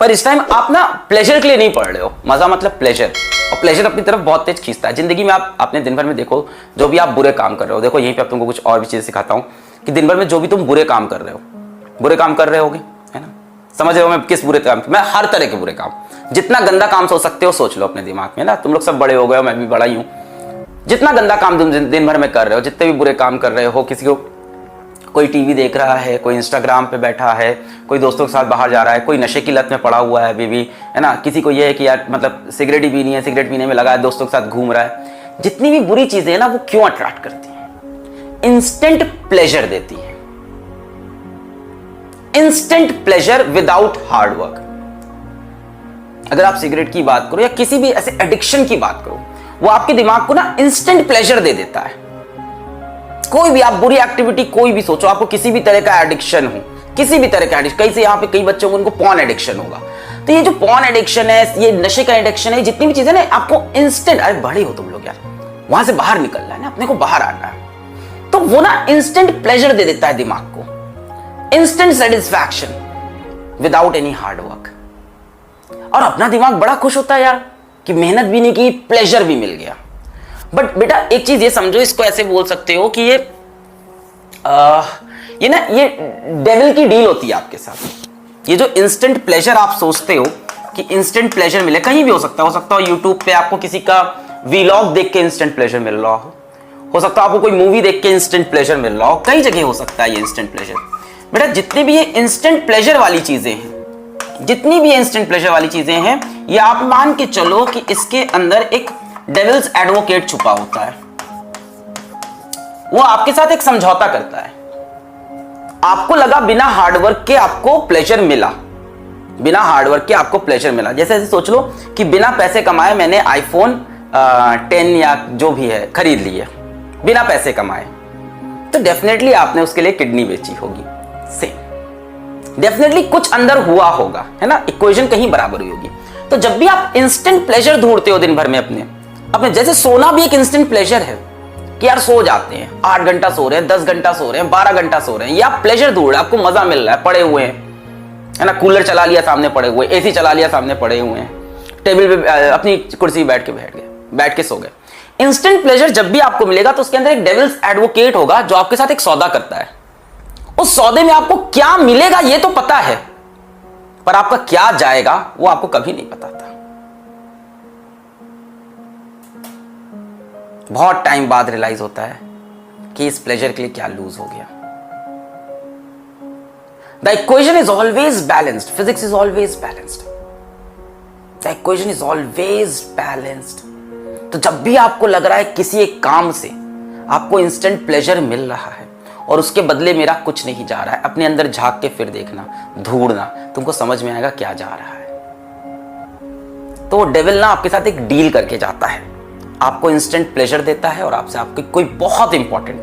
पर इस टाइम आप ना प्लेजर के लिए नहीं पढ़ रहे हो, मजा मतलब प्लेजर, और प्लेजर अपनी तरफ बहुत तेज खींचता है। जिंदगी में आप अपने दिन भर में देखो जो भी आप बुरे काम कर रहे हो, देखो यहीं पे अब तुमको कुछ और भी चीजें सिखाता हूँ कि दिन भर में जो भी तुम बुरे काम कर रहे हो, बुरे काम कर रहे होगे, है ना, समझ रहे हो मैं किस बुरे काम, मैं हर तरह के बुरे काम, जितना गंदा काम सोच सकते हो सोच लो अपने दिमाग में ना। तुम लोग सब बड़े हो गए हो, मैं भी बड़ा ही हूँ। जितना गंदा काम तुम दिन भर में कर रहे हो, जितने भी बुरे काम कर रहे हो, किसी को कोई टीवी देख रहा है, कोई इंस्टाग्राम पे बैठा है, कोई दोस्तों के साथ बाहर जा रहा है, कोई नशे की लत में पड़ा हुआ है अभी भी, है ना, किसी को ये है कि यार मतलब सिगरेट ही पीनी है, सिगरेट पीने में लगा है, दोस्तों के साथ घूम रहा है। जितनी भी बुरी चीजें हैं ना वो क्यों अट्रैक्ट करती हैं? इंस्टेंट प्लेजर देती है, instant pleasure without hard work. अगर आप सिगरेट की बात करो या किसी भी ऐसे एडिक्शन की बात करो, वो आपके दिमाग को ना इंस्टेंट प्लेजर दे देता है। कोई भी आप बुरी एक्टिविटी कोई भी सोचो, आपको किसी भी तरह का एडिक्शन हो, किसी भी तरह का एडिक्शन, कई से यहाँ पे कई बच्चों को उनको पॉर्न एडिक्शन होगा, तो ये जो पॉर्न एडिक्शन है, ये नशे का एडिक्शन है, जितनी भी चीजें ना आपको इंस्टेंट, अरे बड़े हो तुम लोग यार, वहां से बाहर निकलना है ना, अपने को बाहर आना है, तो वो ना इंस्टेंट प्लेजर दे देता है दिमाग को, instant satisfaction without any hard work. और अपना दिमाग बड़ा खुश होता है यार कि मेहनत भी नहीं की, प्लेजर भी मिल गया। बट बेटा एक चीज ये समझो, इसको ऐसे बोल सकते हो कि ये ना ये डेविल की डील होती है आपके साथ। ये जो इंस्टेंट प्लेजर आप सोचते हो कि इंस्टेंट प्लेजर मिले, कहीं भी हो सकता हो यूट्यूब पे आपको किसी का वीलॉग देख के इंस्टेंट प्लेजर मिल रहा हो सकता है आपको कोई मूवी देख के इंस्टेंट प्लेजर मिल रहा हो, कई जगह हो सकता है ये इंस्टेंट प्लेजर। बेटा जितनी भी ये इंस्टेंट प्लेजर वाली चीजें हैं, जितनी भी इंस्टेंट प्लेजर वाली चीजें हैं, ये आप मान के चलो कि इसके अंदर एक डेविल्स एडवोकेट छुपा होता है। वो आपके साथ एक समझौता करता है। आपको लगा बिना हार्डवर्क के आपको प्लेजर मिला, बिना हार्डवर्क के आपको प्लेजर मिला। जैसे ऐसे सोच लो कि बिना पैसे कमाए मैंने आईफोन 10 या जो भी है खरीद लिया, बिना पैसे कमाए, तो डेफिनेटली आपने उसके लिए किडनी बेची होगी। सेम डेफिनेटली कुछ अंदर हुआ होगा, है ना, इक्वेशन कहीं बराबर हुई होगी। तो जब भी आप इंस्टेंट प्लेजर ढूंढते हो दिन भर में अपने जैसे सोना भी एक इंस्टेंट प्लेजर है कि यार सो जाते हैं, 8 घंटा सो रहे हैं, 10 घंटा सो रहे हैं, 12 घंटा सो रहे हैं, ये आप प्लेजर ढूंढ रहे हैं, आपको मजा मिल रहा है, पड़े हुए हैं, है ना, कूलर चला लिया सामने पड़े हुए, एसी चला लिया सामने पड़े हुए हैं, टेबल पे अपनी कुर्सी बैठ के सो गए। इंस्टेंट प्लेजर जब भी आपको मिलेगा तो उसके अंदर एक डेविल्स एडवोकेट होगा जो आपके साथ एक सौदा करता है। उस सौदे में आपको क्या मिलेगा ये तो पता है, पर आपका क्या जाएगा वो आपको कभी नहीं पता था। बहुत टाइम बाद रियलाइज होता है कि इस प्लेजर के लिए क्या लूज हो गया। The equation is always balanced, physics is always balanced, the equation is always balanced. तो जब भी आपको लग रहा है किसी एक काम से आपको इंस्टेंट प्लेजर मिल रहा है और उसके बदले मेरा कुछ नहीं जा रहा है, अपने अंदर झांक के फिर देखना, ढूंढना, तुमको समझ में आएगा क्या जा रहा है। तो वो डेविल ना आपके साथ एक डील करके जाता है, आपको इंस्टेंट प्लेजर देता है और आपसे आपकी कोई बहुत इंपॉर्टेंट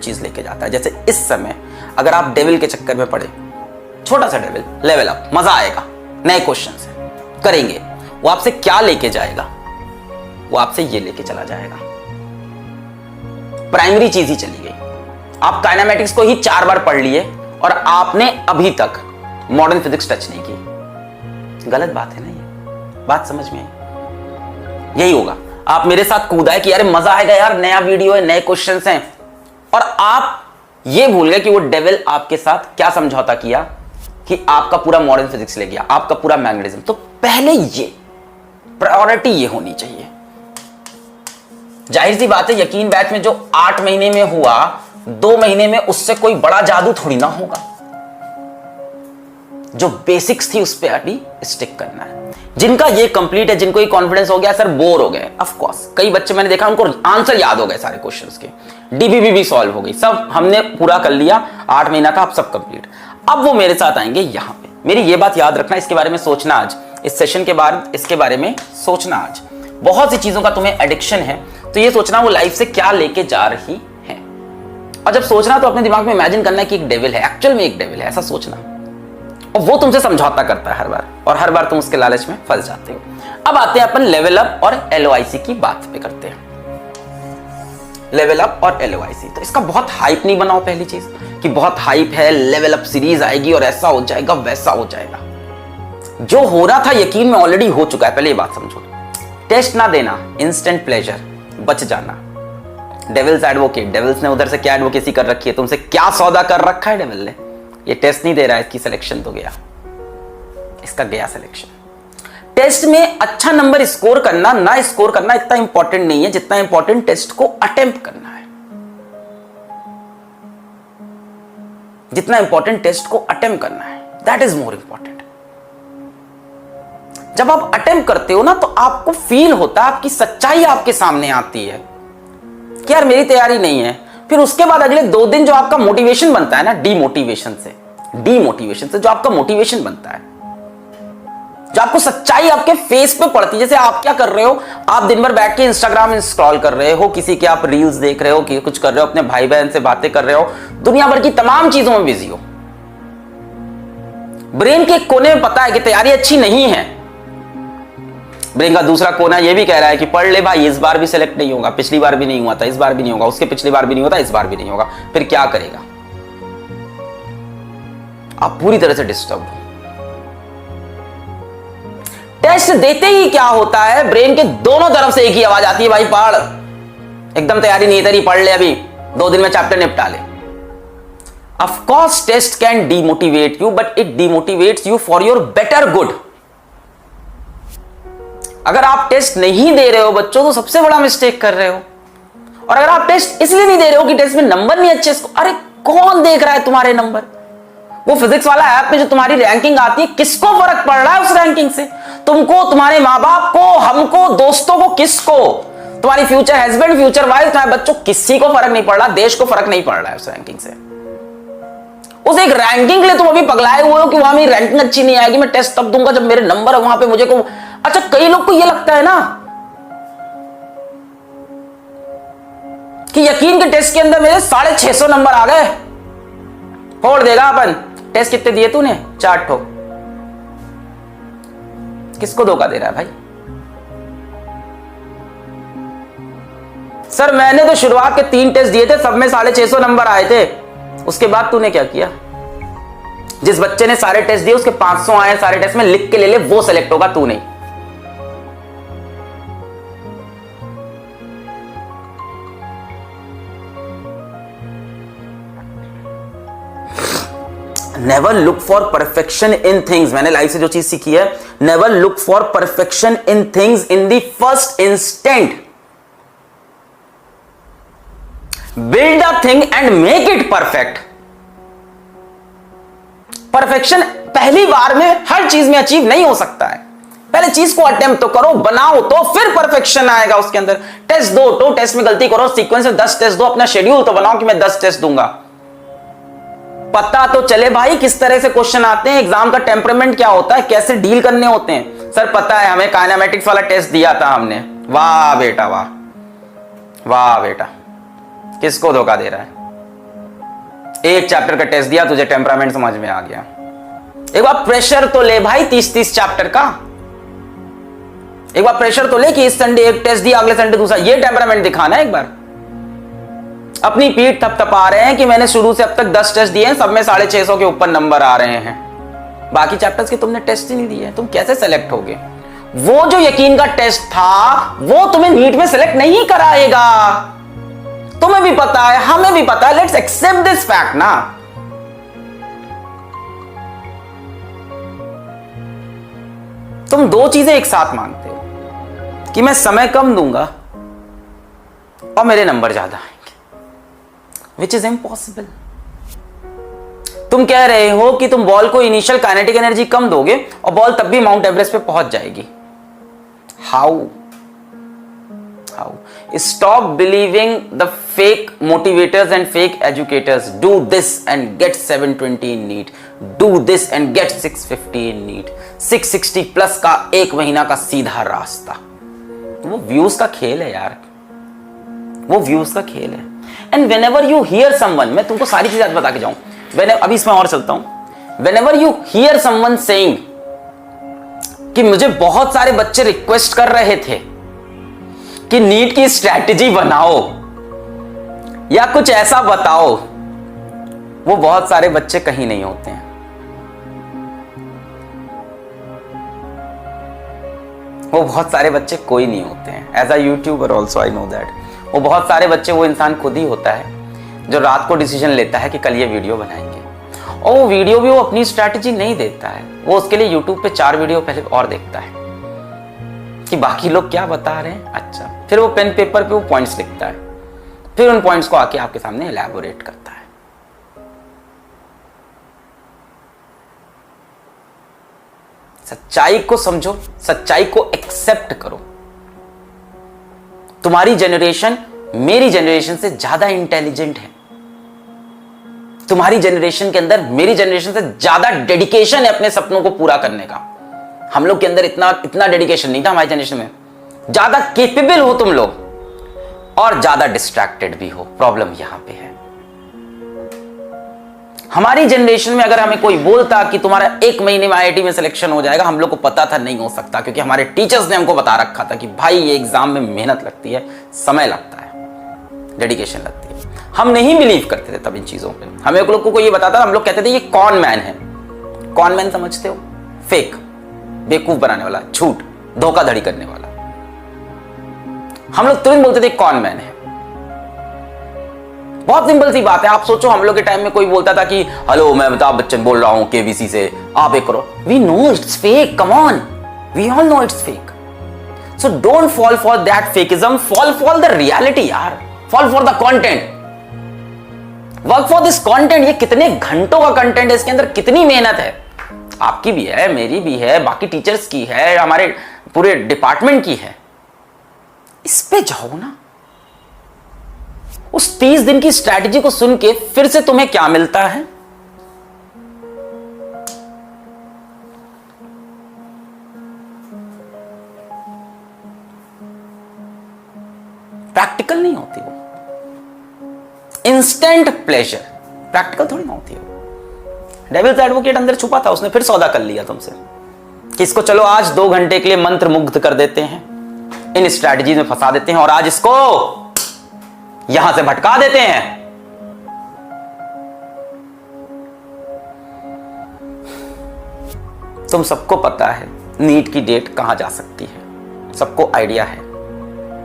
चीज लेके जाता है। जैसे इस समय अगर आप डेविल के चक्कर में पड़े, छोटा सा डेविल, लेवल अप, मजा आएगा, नए क्वेश्चन से करेंगे, वो आपसे क्या लेके जाएगा? वो आपसे ये लेके चला जाएगा, प्राइमरी चीज ही चली गई। आप काइनेमेटिक्स को ही 4 बार पढ़ लिए और आपने अभी तक मॉडर्न फिजिक्स टच नहीं की। गलत बात है ना, ये बात समझ में आई? यही होगा, आप मेरे साथ कूदा है कि यार मजा आएगा यार, नया वीडियो है, नए क्वेश्चंस हैं, और आप ये भूल गए कि वो डेविल आपके साथ क्या समझौता किया कि आपका पूरा मॉडर्न फिजिक्स ले गया, आपका पूरा मैग्नेटिज्म। तो पहले ये प्रायोरिटी ये होनी चाहिए। जाहिर सी बात है, यकीन बैच में जो 8 महीने में हुआ, 2 महीने में उससे कोई बड़ा जादू थोड़ी ना होगा। जो बेसिक्स थी उस पर अभी स्टिक करना है। जिनका ये कंप्लीट है, जिनको ये कॉन्फिडेंस हो गया, सर बोर हो गए, ऑफ कोर्स कई बच्चे मैंने देखा उनको आंसर याद हो गए सारे क्वेश्चंस के, डीबीबी भी सॉल्व हो गई, सब हमने पूरा कर लिया, 8 महीना था, अब सब कंप्लीट। अब वो मेरे साथ आएंगे यहां पे। मेरी ये बात याद रखना, इसके बारे में सोचना आज, इस सेशन के बाद इसके बारे में सोचना आज। बहुत सी चीजों का तुम्हें एडिक्शन है, तो ये सोचना वो लाइफ से क्या लेके जा रही है। और जब सोचना तो अपने दिमाग में इमेजिन करना कि एक डेविल है, एक्चुअल में एक डेविल है, ऐसा सोचना, और वो तुमसे समझौता करता है हर बार, और हर बार तुम उसके लालच में फंस जाते हो। अब आते हैं अपन लेवल अप और एलओआईसी की बात पे करते हैं। लेवल अप और एलओआईसी, तो इसका बहुत हाइप नहीं बनाओ पहली चीज, कि बहुत हाइप है, लेवल अप सीरीज आएगी और ऐसा हो जाएगा वैसा हो जाएगा। जो हो रहा था यकीन में ऑलरेडी हो चुका है। पहले ये बात समझो, टेस्ट ना देना, इंस्टेंट प्लेजर, बच जाना। डेविल्स एडवोकेट, डेविल्स ने उधर से क्या एडवोकेसी कर रखी है, तुमसे क्या सौदा कर रखा है डेविल ने। ये टेस्ट नहीं दे रहा है, इसकी सिलेक्शन तो गया, इसका गया सिलेक्शन। टेस्ट में अच्छा नंबर स्कोर करना ना स्कोर करना इतना इंपॉर्टेंट नहीं है जितना इंपॉर्टेंट टेस्ट को अटेम्प्ट करना है। जितना इंपॉर्टेंट टेस्ट को अटेम्प्ट करना है, दैट इज मोर इंपॉर्टेंट। जब आप अटेम्प्ट करते हो ना तो आपको फील होता है, आपकी सच्चाई आपके सामने आती है कि यार मेरी तैयारी नहीं है। फिर उसके बाद अगले 2 दिन जो आपका मोटिवेशन बनता है ना, डीमोटिवेशन से जो आपका मोटिवेशन बनता है, जो आपको सच्चाई आपके फेस पे पड़ती है। जैसे आप क्या कर रहे हो, आप दिन भर बैठ के इंस्टाग्राम स्क्रॉल कर रहे हो, किसी के आप रील्स देख रहे हो, कि कुछ कर रहे हो, अपने भाई बहन से बातें कर रहे हो, दुनिया भर की तमाम चीजों में बिजी हो। ब्रेन के कोने में पता है कि तैयारी अच्छी नहीं है। ब्रेन का दूसरा कोना ये भी कह रहा है कि पढ़ ले भाई, इस बार भी सिलेक्ट नहीं होगा, पिछली बार भी नहीं हुआ था, इस बार भी नहीं होगा, उसके पिछली बार भी नहीं होता, इस बार भी नहीं होगा। फिर क्या करेगा? आप पूरी तरह से डिस्टर्ब हो। टेस्ट देते ही क्या होता है, ब्रेन के दोनों तरफ से एक ही आवाज आती है, भाई पढ़, एकदम तैयारी नहीं तेरी, पढ़ ले, अभी 2 दिन में चैप्टर निपटा ले। Of course test can demotivate you, but it demotivates you for your better good. अगर आप टेस्ट नहीं दे रहे हो बच्चों तो सबसे बड़ा मिस्टेक कर रहे हो। और अगर आप टेस्ट इसलिए नहीं दे रहे हो कि टेस्ट में नंबर नहीं अच्छे, अरे कौन देख रहा है तुम्हारे नंबर? वो फिजिक्स वाला ऐप में जो तुम्हारी रैंकिंग आती है, किसको फर्क पड़ रहा है उस रैंकिंग से? तुमको, तुम्हारे माँ बाप को, हमको, दोस्तों को, किसको? तुम्हारी फ्यूचर हस्बैंड, फ्यूचर वाइफ, तुम्हारे बच्चों, किसी को फर्क नहीं पड़ रहा, देश को फर्क नहीं पड़ रहा है उस रैंकिंग से। उस एक रैंकिंग के लिए तुम अभी पगलाए हुए हो कि वहां मेरी रैंकिंग अच्छी नहीं आएगी, मैं टेस्ट तब दूंगा जब मेरे नंबर है वहां पे मुझे को। अच्छा, कई लोग को यह लगता है ना कि यकीन के टेस्ट के अंदर मेरे 650 नंबर आ गए, फोड़ देगा अपन। टेस्ट कितने दिए तूने? 4 ठो। किसको धोखा दे रहा है भाई? सर मैंने तो शुरुआत के 3 टेस्ट दिए थे, सब में 650 नंबर आए थे। उसके बाद तूने क्या किया? जिस बच्चे ने सारे टेस्ट दिए उसके 500 आए सारे टेस्ट में, लिख के ले ले, वो सेलेक्ट होगा, तू नहीं। Never look for perfection in things. मैंने लाइफ से जो चीज सीखी है, never look for perfection in things in the first instant. Build a thing and make it perfect. Perfection पहली बार में हर चीज में अचीव नहीं हो सकता है। पहले चीज को अटेम्प्ट तो करो, बनाओ, तो फिर परफेक्शन आएगा उसके अंदर। टेस्ट दो, तो टेस्ट में गलती करो, सीक्वेंस में 10 टेस्ट दो, अपना शेड्यूल तो बनाओ कि मैं 10 टेस्ट दूंगा। पता तो चले भाई किस तरह से क्वेश्चन आते हैं, एग्जाम का टेम्परामेंट क्या होता है, कैसे डील करने होते हैं। सर पता है, हमें काइनेमेटिक्स वाला टेस्ट दिया था हमने। वाह बेटा वाह, वाह बेटा, किसको धोखा दे रहा है? एक चैप्टर का टेस्ट दिया, तुझे टेम्परामेंट समझ में आ गया। एक बार प्रेशर तो ले भाई 30-30 चैप्टर का। एक बार प्रेशर तो ले कि इस संडे एक टेस्ट दिया, अगले संडे दूसरा। ये टेम्परामेंट दिखाना है एक बार। अपनी पीठ थपथपा रहे हैं कि मैंने शुरू से अब तक 10 टेस्ट दिए हैं, सब में 650 के ऊपर नंबर आ रहे हैं। बाकी चैप्टर्स के तुमने टेस्ट ही नहीं दिए, तुम कैसे सेलेक्ट होगे? वो जो यकीन का टेस्ट था वो तुम्हें नीट में सेलेक्ट नहीं कराएगा। तुम्हें भी पता है, हमें भी पता है। लेट्स एक्सेप्ट दिस फैक्ट ना। तुम 2 चीजें एक साथ मांगते हो कि मैं समय कम दूंगा और मेरे नंबर ज्यादा आएंगे, विच इज इम्पॉसिबल। तुम कह रहे हो कि तुम बॉल को इनिशियल काइनेटिक एनर्जी कम दोगे और बॉल तब भी माउंट एवरेस्ट पे पहुंच जाएगी। How? Stop believing the fake motivators and fake educators. Do this and get 720 in NEET. Do this and get 650 in NEET. 660 plus का 1 महीना का सीधा रास्ता। वो व्यूज का खेल है यार, वो व्यूज का खेल है। And whenever you hear someone, मैं तुमको सारी चीजें बता के जाऊं, अभी इसमें और चलता हूं। Whenever you hear someone saying कि मुझे बहुत सारे बच्चे रिक्वेस्ट कर रहे थे कि नीट की स्ट्रैटेजी बनाओ या कुछ ऐसा बताओ, वो बहुत सारे बच्चे कहीं नहीं होते हैं। वो बहुत सारे बच्चे कोई नहीं होते हैं। As a YouTuber also I know that वो बहुत सारे बच्चे, वो इंसान खुद ही होता है जो रात को डिसीजन लेता है कि कल ये वीडियो बनाएंगे, और वो वीडियो भी वो अपनी स्ट्रैटेजी नहीं देता है, वो उसके लिए यूट्यूब पे 4 वीडियो पहले और देखता है कि बाकी लोग क्या बता रहे हैं। अच्छा, फिर वो पेन पेपर पे वो पॉइंट्स लिखता है, फिर उन पॉइंट्स को आके आपके सामने एलैबोरेट करता है। सच्चाई को समझो, सच्चाई को एक्सेप्ट करो। तुम्हारी जनरेशन मेरी जनरेशन से ज्यादा इंटेलिजेंट है। तुम्हारी जनरेशन के अंदर मेरी जनरेशन से ज्यादा डेडिकेशन है अपने सपनों को पूरा करने का। हम लोग के अंदर इतना डेडिकेशन नहीं था हमारी जनरेशन में। ज्यादा केपेबल हो तुम लोग और ज्यादा डिस्ट्रैक्टेड भी हो। प्रॉब्लम यहां पे है। हमारी जनरेशन में अगर हमें कोई बोलता कि तुम्हारा 1 महीने में आईआईटी में सिलेक्शन हो जाएगा, हम लोग को पता था नहीं हो सकता, क्योंकि हमारे टीचर्स ने हमको बता रखा था कि भाई ये एग्जाम में मेहनत लगती है, समय लगता है, डेडिकेशन लगती है। हम नहीं बिलीव करते थे तब इन चीजों पे। हमें लोग को कोई ये बताता था, हम लोग कहते थे ये कॉन मैन है। कॉन मैन समझते हो? फेक, बेवकूफ बनाने वाला, झूठ, धोखाधड़ी करने वाला। हम लोग तुरंत बोलते थे कॉन मैन है। बहुत सिंपल सी बात है। आप सोचो, हम लोग के टाइम में कोई बोलता था कि हेलो मैं अमिताभ बच्चन बोल रहा हूं केबीसी से, आप एक करो। We know it's fake, come on, we all know it's fake. So don't fall for that fakeism, fall for the reality यार, fall for the content, work for this content. ये कितने घंटों का कंटेंट है, इसके अंदर कितनी मेहनत है, आपकी भी है, मेरी भी है, बाकी टीचर्स की है, हमारे पूरे डिपार्टमेंट की है। इस पे जाओ ना। उस 30 दिन की स्ट्रैटेजी को सुन के फिर से तुम्हें क्या मिलता है? प्रैक्टिकल नहीं होती वो, इंस्टेंट प्लेजर, प्रैक्टिकल थोड़ी ना होती है। डेविल्स एडवोकेट अंदर छुपा था, उसने फिर सौदा कर लिया तुमसे कि इसको चलो आज 2 घंटे के लिए मंत्र मुग्ध कर देते हैं, इन स्ट्रैटेजी में फंसा देते हैं और आज इसको यहां से भटका देते हैं। तुम सबको पता है नीट की डेट कहां जा सकती है, सबको आइडिया है।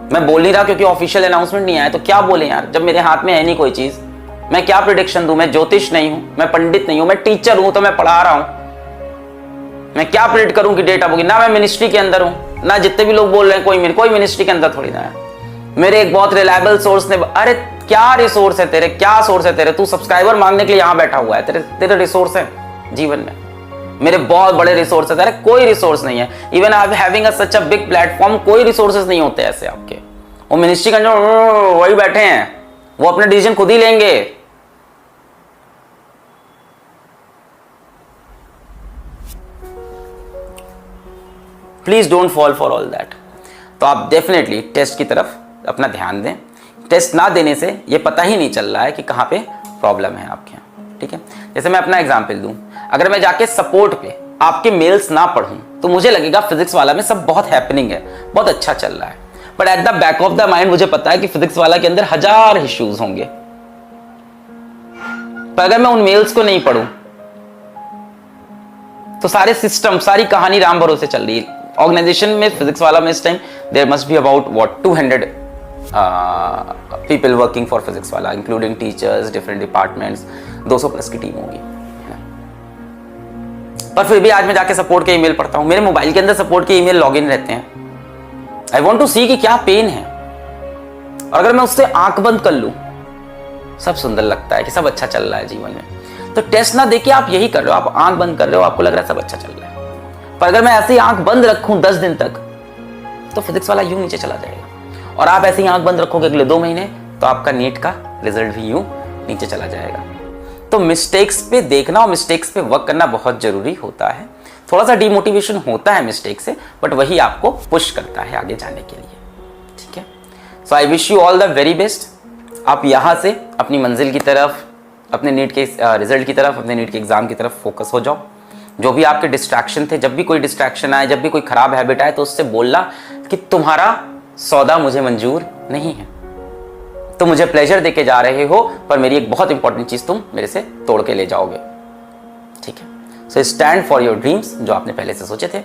मैं बोल नहीं रहा क्योंकि ऑफिशियल अनाउंसमेंट नहीं आया, तो क्या बोले यार, जब मेरे हाथ में है नहीं कोई चीज। मैं क्या प्रिडिक्शन दूं? मैं ज्योतिष नहीं हूं, मैं पंडित नहीं हूं, मैं टीचर हूं तो मैं पढ़ा रहा हूं। मैं क्या प्रिडिक्ट करूं कि डेट अब होगी? ना मैं मिनिस्ट्री के अंदर हूं, ना जितने भी लोग बोल रहे हैं कोई मिनिस्ट्री के अंदर थोड़ी ना है। मेरे एक बहुत रिलायबल सोर्स ने, अरे क्या रिसोर्स है तेरे, क्या सोर्स है तेरे, तू सब्सक्राइबर मांगने के लिए यहां बैठा हुआ है, तेरे रिसोर्स है जीवन में? मेरे बहुत बड़े रिसोर्सेज। अरे कोई रिसोर्स नहीं है। Even I having such a big platform, कोई रिसोर्सेज नहीं होते ऐसे आपके। वो मिनिस्ट्री के अंदर वही बैठे हैं, वो अपने डिसीजन खुद ही लेंगे। Please don't fall for all that. तो आप डेफिनेटली टेस्ट की तरफ अपना ध्यान दें। टेस्ट ना देने से ये पता ही नहीं चल रहा है कि कहां पे प्रॉब्लम है आपके यहाँ। ठीक है, जैसे मैं अपना एग्जांपल दूं, अगर मैं जाके सपोर्ट पे आपके मेल्स ना पढ़ूं तो मुझे लगेगा फिजिक्स वाला में सब बहुत हैपनिंग है, बहुत अच्छा चल रहा है, but at the back of the mind मुझे पता है कि फिजिक्स वाला के अंदर 1000 इश्यूज होंगे। पर अगर मैं उन मेल्स को नहीं पढ़ूं तो सारे सिस्टम, सारी कहानी राम भरोसे चल रही है। ऑर्गेनाइजेशन में फिजिक्स वाला में इस time there must be about 200 people working for Physics Wallah, including teachers, different departments, 200 plus की टीम होगी। पर फिर भी आज मैं जाके सपोर्ट के ईमेल पढ़ता हूं, मेरे मोबाइल के अंदर सपोर्ट के ईमेल लॉगिन रहते हैं। आई वॉन्ट टू सी कि क्या पेन है, और अगर मैं उससे आंख बंद कर लूं, सब सुंदर लगता है कि सब अच्छा चल रहा है जीवन में। तो टेस्ट ना देके आप यही कर रहे हो, आप आंख बंद कर रहे हो, आपको लग रहा है सब अच्छा चल रहा है। पर अगर मैं ऐसे ही आंख बंद रखूं 10 दिन तक तो फिजिक्स वाला यूं नीचे चला जाएगा, और आप ऐसे ही आंख बंद रखोगे अगले 2 महीने तो आपका नीट का रिजल्ट भी यूं नीचे चला जाएगा। तो मिस्टेक्स पे देखना और मिस्टेक्स पे वर्क करना बहुत जरूरी होता है। थोड़ा सा डिमोटिवेशन होता है मिस्टेक से, बट वही आपको पुश करता है आगे जाने के लिए। ठीक है, so I wish you all the very best. आप यहाँ से अपनी मंजिल की तरफ, अपने नीट के रिजल्ट की तरफ, अपने नीट के एग्जाम की तरफ फोकस हो जाओ। जो भी आपके डिस्ट्रैक्शन थे, जब भी कोई डिस्ट्रैक्शन आए, जब भी कोई खराब हैबिट आए, तो उससे बोलना कि तुम्हारा सौदा मुझे मंजूर नहीं है। तुम मुझे प्लेजर देके जा रहे हो, पर मेरी एक बहुत इंपॉर्टेंट चीज तुम मेरे से तोड़ के ले जाओगे। ठीक है, so stand for your dreams, जो आपने पहले से सोचे थे।